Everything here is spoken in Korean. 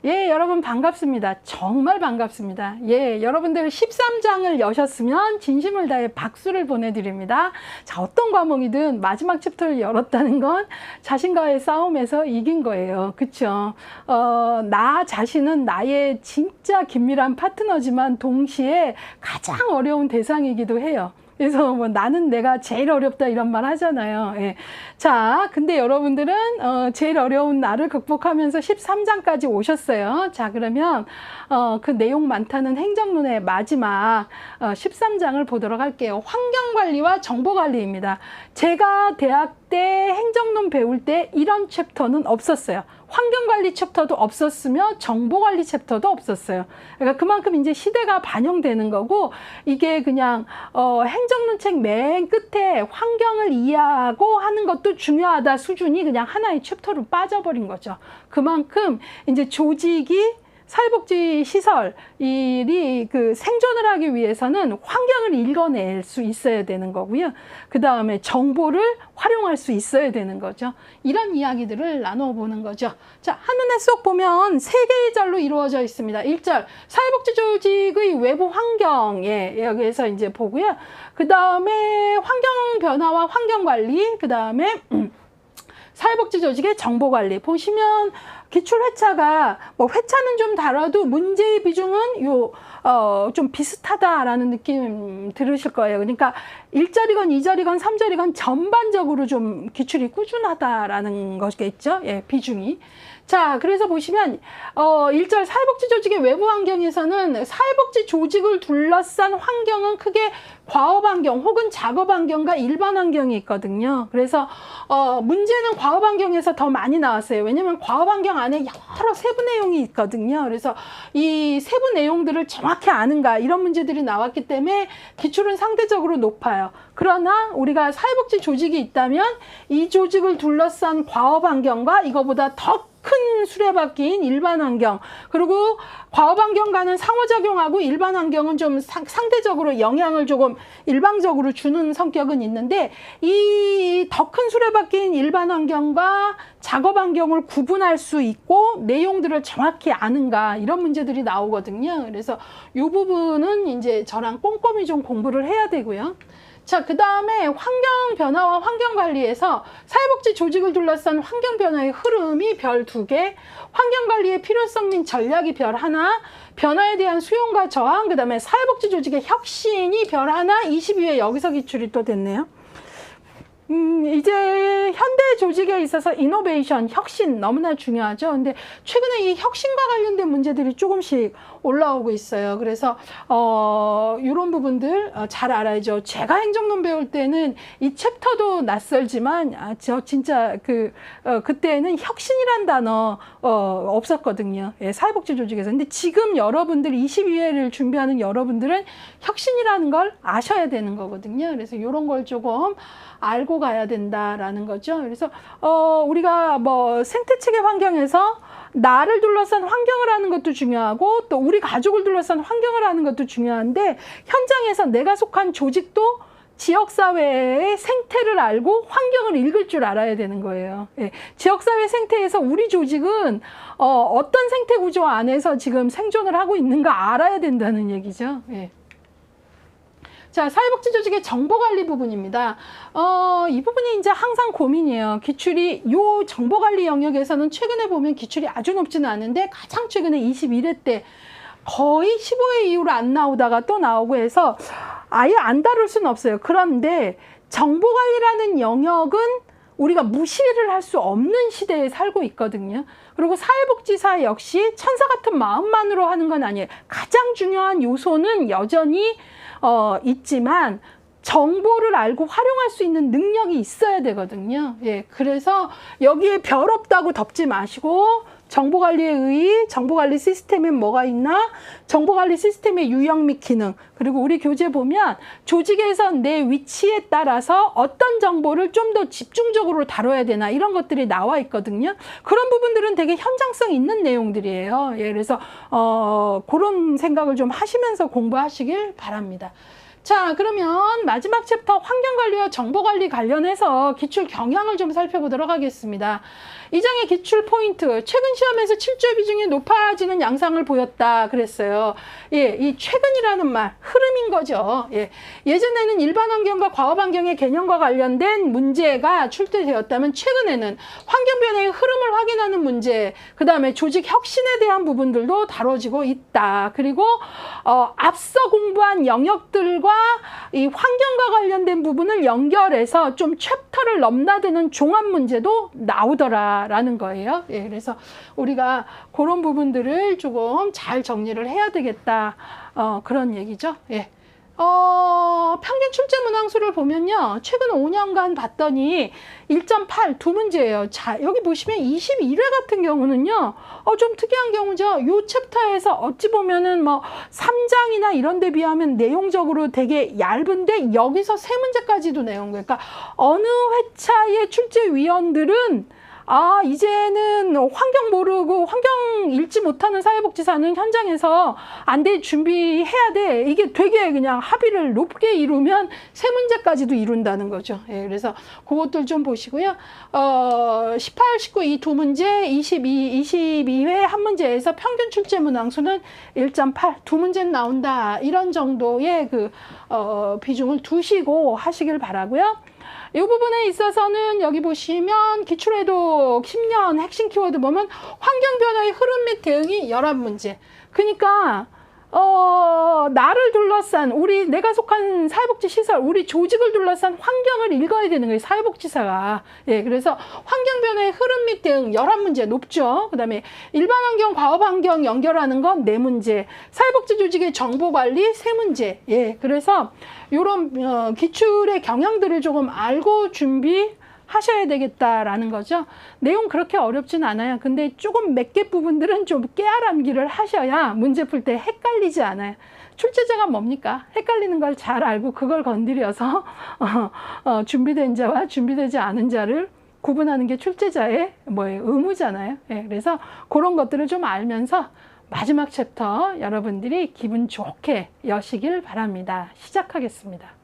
예, 여러분 반갑습니다. 정말 반갑습니다. 예, 여러분들 13장을 여셨으면 진심을 다해 박수를 보내드립니다. 자, 어떤 과목이든 마지막 챕터를 열었다는 건 자신과의 싸움에서 이긴 거예요. 그쵸? 나 자신은 나의 진짜 긴밀한 파트너지만 동시에 가장 어려운 대상이기도 해요. 그래서 뭐 나는 내가 제일 어렵다 이런 말 하잖아요. 예. 자, 근데 여러분들은 제일 어려운 나를 극복하면서 13장까지 오셨어요. 자, 그러면 그 내용 많다는 행정론의 마지막 13장을 보도록 할게요. 환경관리와 정보관리입니다. 제가 대학 때 행정론 배울 때 이런 챕터는 없었어요. 환경관리 챕터도 없었으며 정보관리 챕터도 없었어요. 그러니까 그만큼 이제 시대가 반영되는 거고, 이게 그냥 행정론 책 맨 끝에 환경을 이해하고 하는 것도 중요하다 수준이 그냥 하나의 챕터로 빠져버린 거죠. 그만큼 이제 조직이 사회복지 시설 일이 그 생존을 하기 위해서는 환경을 읽어낼 수 있어야 되는 거고요. 그 다음에 정보를 활용할 수 있어야 되는 거죠. 이런 이야기들을 나눠보는 거죠. 자, 한눈에 쏙 보면 세 개의 절로 이루어져 있습니다. 1절, 사회복지 조직의 외부 환경에 여기에서 이제 보고요. 그 다음에 환경 변화와 환경 관리, 그 다음에 사회복지 조직의 정보 관리. 보시면 기출 회차가 뭐 회차는 좀 다뤄도 문제의 비중은 좀 비슷하다라는 느낌 들으실 거예요. 그러니까 1절이건 2절이건 3절이건 전반적으로 좀 기출이 꾸준하다라는 것이겠죠. 예, 비중이. 자, 그래서 보시면 1절 사회복지 조직의 외부 환경에서는 사회복지 조직을 둘러싼 환경은 크게 과업 환경 혹은 작업 환경과 일반 환경이 있거든요. 그래서 문제는 과업 환경에서 더 많이 나왔어요. 왜냐면 과업 환경 안에 여러 세부 내용이 있거든요. 그래서 이 세부 내용들을 정확히 아는가 이런 문제들이 나왔기 때문에 기출은 상대적으로 높아요. 그러나 우리가 사회복지 조직이 있다면 이 조직을 둘러싼 과업 환경과 이거보다 더 큰 수레바퀴인 일반 환경, 그리고 과업 환경과는 상호작용하고 일반 환경은 좀 상대적으로 영향을 조금 일방적으로 주는 성격은 있는데, 이 더 큰 수레바퀴인 일반 환경과 작업 환경을 구분할 수 있고 내용들을 정확히 아는가 이런 문제들이 나오거든요. 그래서 이 부분은 이제 저랑 꼼꼼히 좀 공부를 해야 되고요. 자, 그 다음에 환경 변화와 환경 관리에서 사회복지 조직을 둘러싼 환경 변화의 흐름이 별 2개, 환경 관리의 필요성 및 전략이 별 1, 변화에 대한 수용과 저항, 그 다음에 사회복지 조직의 혁신이 별 1, 22회 여기서 기출이 또 됐네요. 이제 현대 조직에 있어서 이노베이션, 혁신 너무나 중요하죠. 근데 최근에 이 혁신과 관련된 문제들이 조금씩 올라오고 있어요. 그래서 이런 부분들 잘 알아야죠. 제가 행정론 배울 때는 이 챕터도 낯설지만 저 진짜 그때는 혁신이란 단어 없었거든요. 예, 사회복지 조직에서. 근데 지금 여러분들 22회를 준비하는 여러분들은 혁신이라는 걸 아셔야 되는 거거든요. 그래서 이런 걸 조금 알고 가야 된다라는 거죠. 그래서 우리가 뭐 생태체계 환경에서 나를 둘러싼 환경을 하는 것도 중요하고 또 우리 가족을 둘러싼 환경을 하는 것도 중요한데, 현장에서 내가 속한 조직도 지역사회의 생태를 알고 환경을 읽을 줄 알아야 되는 거예요. 예. 지역사회 생태에서 우리 조직은 어떤 생태 구조 안에서 지금 생존을 하고 있는가 알아야 된다는 얘기죠. 예. 자, 사회복지 조직의 정보관리 부분입니다. 이 부분이 이제 항상 고민이에요. 기출이 요 정보관리 영역에서는 최근에 보면 기출이 아주 높지는 않은데, 가장 최근에 21회 때 거의 15회 이후로 안 나오다가 또 나오고 해서 아예 안 다룰 수는 없어요. 그런데 정보관리라는 영역은 우리가 무시를 할 수 없는 시대에 살고 있거든요. 그리고 사회복지사 역시 천사 같은 마음만으로 하는 건 아니에요. 가장 중요한 요소는 여전히 있지만 정보를 알고 활용할 수 있는 능력이 있어야 되거든요. 예, 그래서 여기에 별 없다고 덮지 마시고, 정보관리의 의, 정보관리 시스템에 뭐가 있나, 정보관리 시스템의 유형 및 기능, 그리고 우리 교재 보면 조직에서 내 위치에 따라서 어떤 정보를 좀 더 집중적으로 다뤄야 되나 이런 것들이 나와 있거든요. 그런 부분들은 되게 현장성 있는 내용들이에요. 예, 그래서 그런 생각을 좀 하시면서 공부하시길 바랍니다. 자, 그러면 마지막 챕터 환경관리와 정보관리 관련해서 기출 경향을 좀 살펴보도록 하겠습니다. 이 장의 기출 포인트, 최근 시험에서 7조 비중이 높아지는 양상을 보였다 그랬어요. 예, 이 최근이라는 말, 흐름인 거죠. 예, 예전에는 일반 환경과 과업 환경의 개념과 관련된 문제가 출제되었다면 최근에는 환경 변화의 흐름을 확인하는 문제, 그 다음에 조직 혁신에 대한 부분들도 다뤄지고 있다. 그리고 앞서 공부한 영역들과 이 환경과 관련된 부분을 연결해서 좀 챕터를 넘나드는 종합 문제도 나오더라라는 거예요. 예, 그래서 우리가 그런 부분들을 조금 잘 정리를 해야 되겠다. 그런 얘기죠. 예. 평균 출제 문항수를 보면요. 최근 5년간 봤더니 1.8 두 문제예요. 자, 여기 보시면 21회 같은 경우는요. 좀 특이한 경우죠. 이 챕터에서 어찌 보면은 뭐 3장이나 이런 데 비하면 내용적으로 되게 얇은데 여기서 세 문제까지도 내온 거예요. 그러니까 어느 회차의 출제위원들은 이제는 환경 모르고 환경 읽지 못하는 사회복지사는 현장에서 안 돼, 준비해야 돼. 이게 되게 그냥 합의를 높게 이루면 세 문제까지도 이룬다는 거죠. 예, 그래서 그것들 좀 보시고요. 18, 19 이 두 문제, 22회 한 문제에서 평균 출제 문항수는 1.8 두 문제는 나온다. 이런 정도의 그 비중을 두시고 하시길 바라고요. 이 부분에 있어서는 여기 보시면 기출해독 10년 핵심 키워드 보면 환경 변화의 흐름 및 대응이 11문제. 그러니까 나를 둘러싼 내가 속한 사회복지 시설, 우리 조직을 둘러싼 환경을 읽어야 되는 거예요, 사회복지사가. 예, 그래서 환경 변화의 흐름 및 대응 11문제 높죠. 그다음에 일반 환경, 과업 환경 연결하는 건 4문제. 사회복지 조직의 정보 관리 3문제. 예, 그래서 이런 기출의 경향들을 조금 알고 준비하셔야 되겠다라는 거죠. 내용 그렇게 어렵진 않아요. 근데 조금 몇 개 부분들은 좀 깨알암기를 하셔야 문제 풀 때 헷갈리지 않아요. 출제자가 뭡니까? 헷갈리는 걸 잘 알고 그걸 건드려서 준비된 자와 준비되지 않은 자를 구분하는 게 출제자의 의무잖아요. 예, 그래서 그런 것들을 좀 알면서 마지막 챕터 여러분들이 기분 좋게 여시길 바랍니다. 시작하겠습니다.